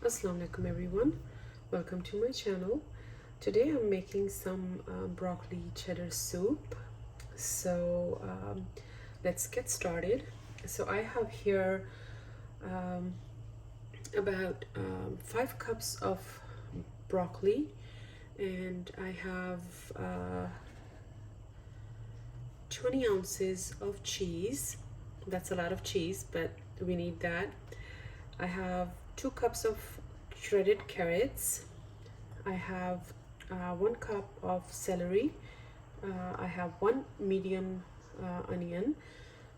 Assalamu alaikum everyone, welcome to my channel. Today I'm making some broccoli cheddar soup. So let's get started. So I have here about 5 cups of broccoli, and I have 20 ounces of cheese. That's a lot of cheese, but we need that. I have 2 cups of shredded carrots. I have 1 cup of celery. I have 1 medium onion,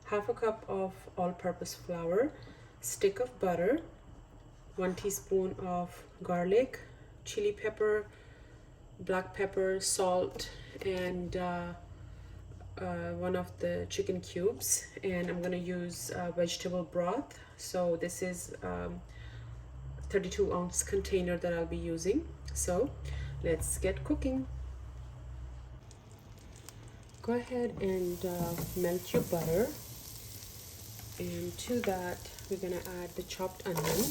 half a cup of all-purpose flour, stick of butter, 1 teaspoon of garlic, chili pepper, black pepper, salt, and 1 of the chicken cubes. And I'm gonna use vegetable broth. So this is 32-ounce container that I'll be using. So let's get cooking. Go ahead and melt your butter, and to that we're gonna add the chopped onion.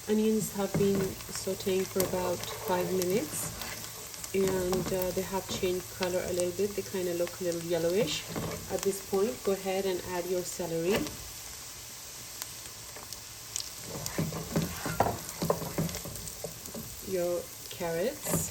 Onions have been sauteing for about 5 minutes, and they have changed color a little bit. They kind of look a little yellowish. At this point, go ahead and add your celery. Your carrots.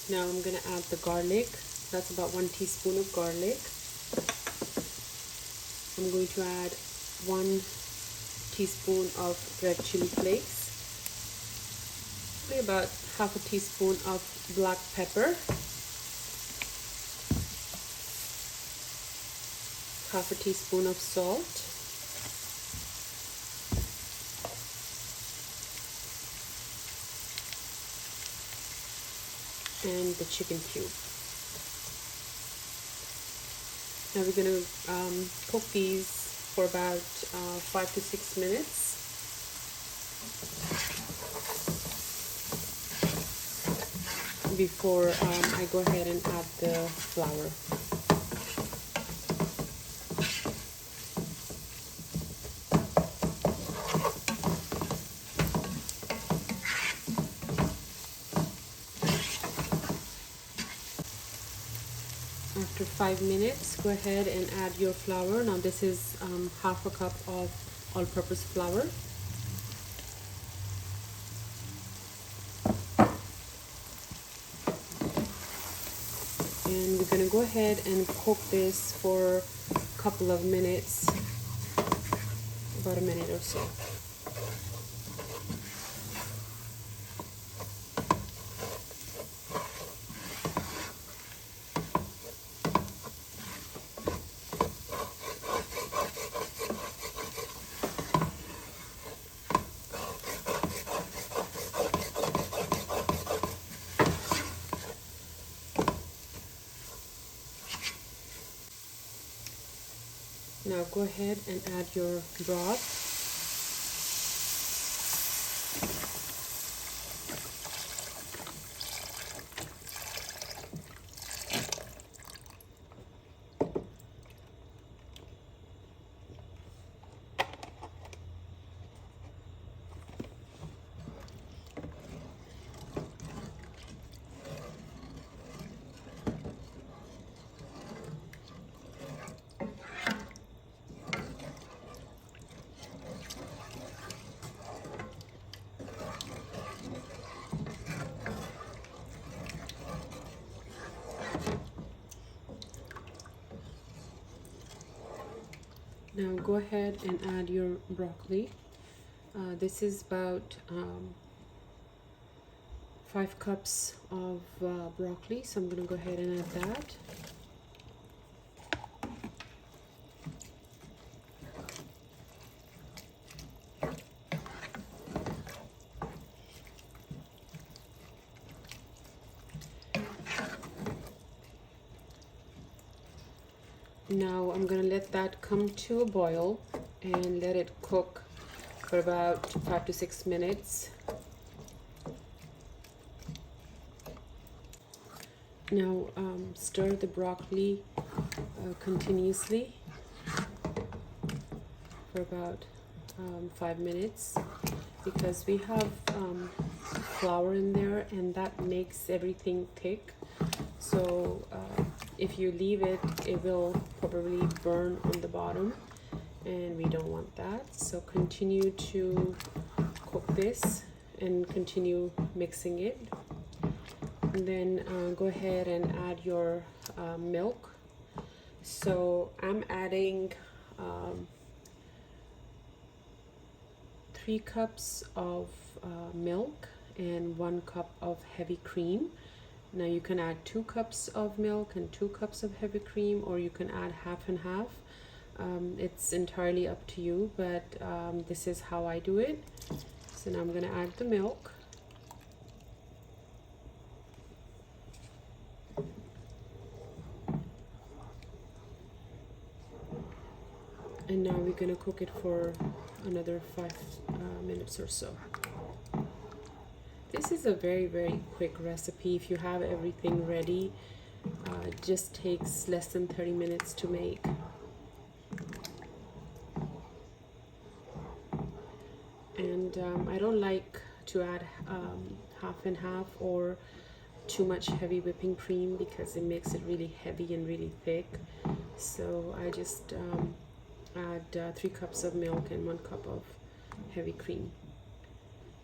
Now I'm going to add the garlic. That's about 1 teaspoon of garlic. I'm going to add 1 teaspoon of red chili flakes. About half a teaspoon of black pepper. Half a teaspoon of salt. And the chicken cube. Now we're going to cook these for about 5 to 6 minutes. Before I go ahead and add the flour. After 5 minutes, go ahead and add your flour. Now this is half a cup of all-purpose flour. And we're going to go ahead and cook this for a couple of minutes, about a minute or so. Now go ahead and add your broth. Now go ahead and add your broccoli. This is about 5 cups of broccoli, so I'm going to go ahead and add that. Now I'm going to let that come to a boil and let it cook for about 5 to 6 minutes. Now stir the broccoli continuously for about 5 minutes, because we have flour in there and that makes everything thick. So if you leave it, it will probably burn on the bottom, and we don't want that. So continue to cook this and continue mixing it. And then go ahead and add your milk. So I'm adding 3 cups of milk and 1 cup of heavy cream. Now you can add 2 cups of milk and 2 cups of heavy cream, or you can add half and half. It's entirely up to you, but this is how I do it. So now I'm going to add the milk. And now we're going to cook it for another 5 minutes or so. This is a very quick recipe. If you have everything ready, it just takes less than 30 minutes to make. And I don't like to add half and half or too much heavy whipping cream, because it makes it really heavy and really thick. So I just add 3 cups of milk and 1 cup of heavy cream.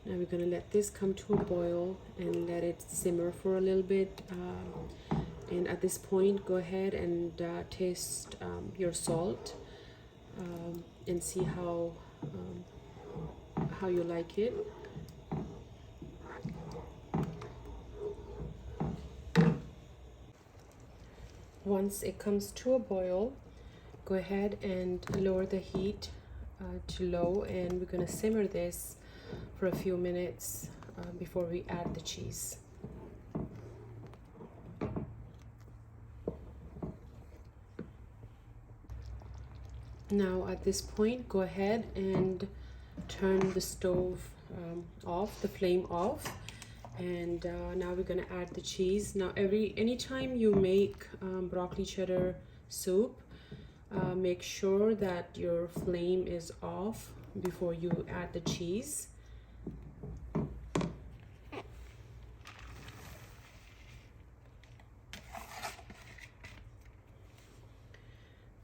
Now we're going to let this come to a boil and let it simmer for a little bit. And at this point, go ahead and taste your salt and see how you like it. Once it comes to a boil, go ahead and lower the heat to low, and we're going to simmer this for a few minutes before we add the cheese. Now at this point, go ahead and turn the stove off, the flame off, and now we're going to add the cheese. Now anytime you make broccoli cheddar soup, make sure that your flame is off before you add the cheese.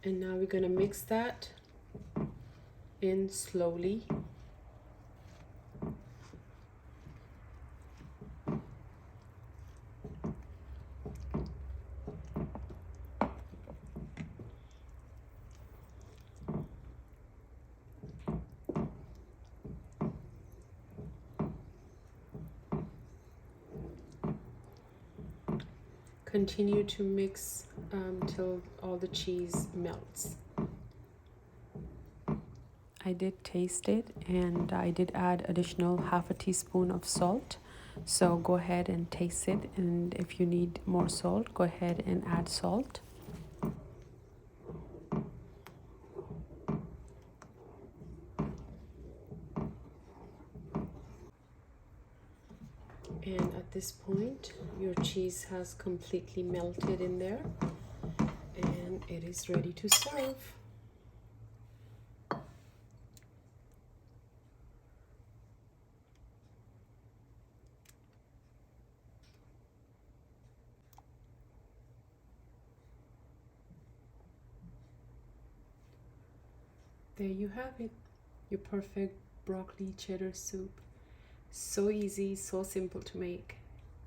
And now we're going to mix that in slowly. Continue to mix till all the cheese melts. I did taste it, and I did add additional half a teaspoon of salt. So go ahead and taste it, and if you need more salt, go ahead and add salt. And at this point, your cheese has completely melted in there, and it is ready to serve. There you have it, your perfect broccoli cheddar soup. So easy, so simple to make,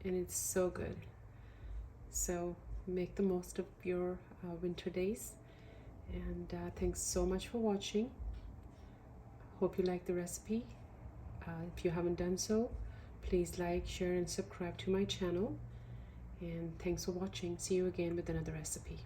and it's so good. So make the most of your winter days, And thanks so much for watching. Hope you like the recipe. If you haven't done so, please like, share, and subscribe to my channel. And thanks for watching. See you again with another recipe.